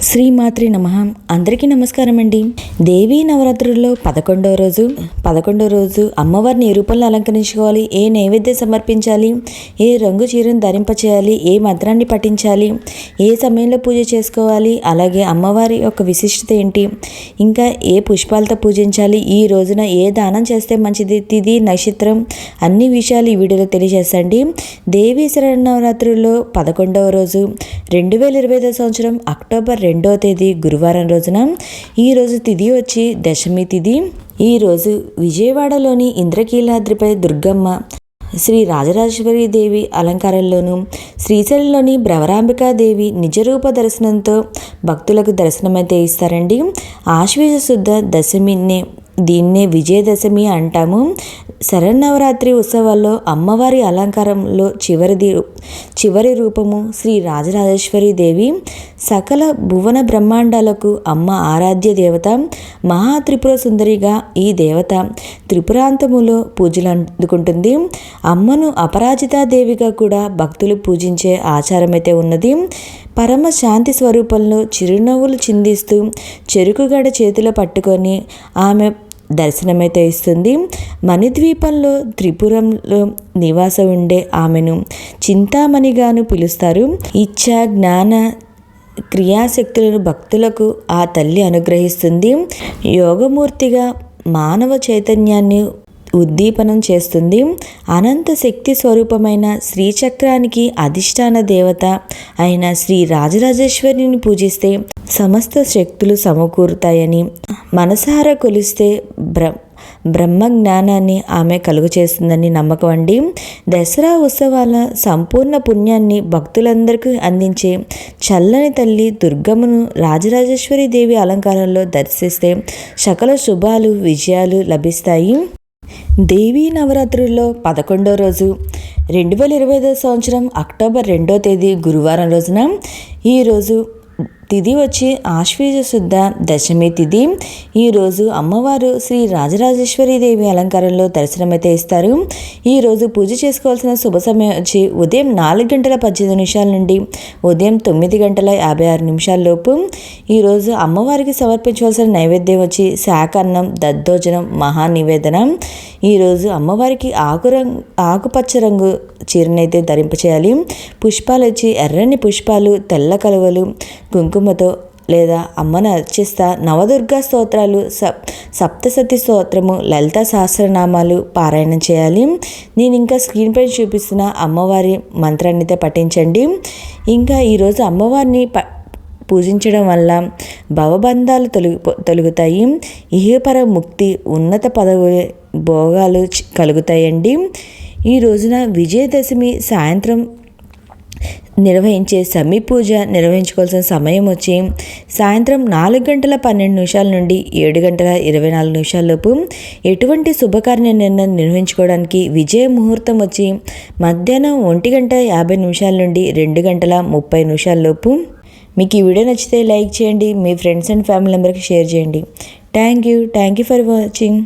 శ్రీమాత్రి నమః. అందరికీ నమస్కారం అండి. దేవీ నవరాత్రుల్లో 11వ రోజు అమ్మవారిని ఏ రూపంలో అలంకరించుకోవాలి, ఏ నైవేద్యం సమర్పించాలి, ఏ రంగు చీరను ధరింపచేయాలి, ఏ మంత్రాన్ని పఠించాలి, ఏ సమయంలో పూజ చేసుకోవాలి, అలాగే అమ్మవారి యొక్క విశిష్టత ఏంటి, ఇంకా ఏ పుష్పాలతో పూజించాలి, ఈ రోజున ఏ దానం చేస్తే మంచిది, తిథి నక్షత్రం అన్ని విషయాలు ఈ వీడియోలో తెలియజేస్తండి. దేవీ శరన్నవరాత్రుల్లో 11వ రోజు 2025 సంవత్సరం అక్టోబర్ 2వ తేదీ గురువారం రోజున ఈరోజు తిథి వచ్చి దశమి తిథి. ఈరోజు విజయవాడలోని ఇంద్రకీలాద్రిపై దుర్గమ్మ, శ్రీ రాజరాజేశ్వరి దేవి అలంకారంలోను, శ్రీశైలంలోని భ్రవరాంబికాదేవి నిజరూప దర్శనంతో భక్తులకు దర్శనమైతే ఇస్తారండి. ఆశ్వీజ శుద్ధ దశమిని దీన్నే విజయదశమి అంటాము. శరన్నవరాత్రి ఉత్సవాల్లో అమ్మవారి అలంకారంలో చివరి రూపము శ్రీ రాజరాజేశ్వరి దేవి. సకల భువన బ్రహ్మాండాలకు అమ్మ ఆరాధ్య దేవత. మహా త్రిపుర సుందరిగా ఈ దేవత త్రిపురాంతములో పూజలు అందుకుంటుంది. అమ్మను అపరాజితాదేవిగా కూడా భక్తులు పూజించే ఆచారం అయితే ఉన్నది. పరమ శాంతి స్వరూపంలో చిరునవ్వులు చిందిస్తూ చెరుకుగడ చేతిలో పట్టుకొని ఆమె దర్శనమైతే ఇస్తుంది. మణిద్వీపంలో త్రిపురంలో నివాసం ఉండే ఆమెను చింతామణిగాను పిలుస్తారు. ఇచ్ఛా జ్ఞాన క్రియాశక్తులను భక్తులకు ఆ తల్లి అనుగ్రహిస్తుంది. యోగమూర్తిగా మానవ చైతన్యాన్ని ఉద్దీపనం చేస్తుంది. అనంత శక్తి స్వరూపమైన శ్రీచక్రానికి అధిష్టాన దేవత అయిన శ్రీ రాజరాజేశ్వరిని పూజిస్తే సమస్త శక్తులు సమకూరుతాయని, మనసారా కొలిస్తే బ్రహ్మ జ్ఞానాన్ని ఆమె కలుగు చేస్తుందని నమ్మకం అండి. దసరా ఉత్సవాల సంపూర్ణ పుణ్యాన్ని భక్తులందరికీ అందించే చల్లని తల్లి దుర్గమ్మను రాజరాజేశ్వరి దేవి అలంకారంలో దర్శిస్తే సకల శుభాలు విజయాలు లభిస్తాయి. దేవీ నవరాత్రుల్లో 11వ రోజు 2025 సంవత్సరం అక్టోబర్ 2వ తేదీ గురువారం రోజున ఈరోజు తిథి వచ్చి ఆశ్వీజ శుద్ధ దశమి తిథి. ఈరోజు అమ్మవారు శ్రీ రాజరాజేశ్వరి దేవి అలంకారంలో దర్శనమైతే ఇస్తారు. ఈరోజు పూజ చేసుకోవాల్సిన శుభ సమయం వచ్చి ఉదయం 4:18 నుండి ఉదయం 9:56 లోపు. ఈరోజు అమ్మవారికి సమర్పించవలసిన నైవేద్యం వచ్చి శాకాన్నం, దద్దోజనం, మహానివేదన. ఈరోజు అమ్మవారికి ఆకుపచ్చ రంగు చీరనైతే ధరింపచేయాలి. పుష్పాలు వచ్చి ఎర్రని పుష్పాలు, తెల్ల కలువలు, కుంకుమతో లేదా అమ్మను అర్చిస్తా నవదుర్గా స్తోత్రాలు, సప్తసతి స్తోత్రము, లలిత సహస్రనామాలు పారాయణం చేయాలి. నేను ఇంకా స్క్రీన్ పైన చూపిస్తున్న అమ్మవారి మంత్రాన్ని అయితే పఠించండి. ఇంకా ఈరోజు అమ్మవారిని పూజించడం వల్ల భవబంధాలు తొలుగుతాయి. ఇహపర ముక్తి, ఉన్నత పదవి, భోగాలు కలుగుతాయండి. ఈ రోజున విజయదశమి సాయంత్రం నిర్వహించే సమీ పూజ నిర్వహించుకోవాల్సిన సమయం వచ్చి సాయంత్రం 4:12 నుండి 7:24 లోపు. ఎటువంటి శుభకార్యాన్ని నిర్వహించుకోవడానికి విజయ ముహూర్తం వచ్చి మధ్యాహ్నం 1:50 నుండి 2:30 లోపు. మీకు ఈ వీడియో నచ్చితే లైక్ చేయండి, మీ ఫ్రెండ్స్ అండ్ ఫ్యామిలీ మెంబర్కి షేర్ చేయండి. Thank you for watching.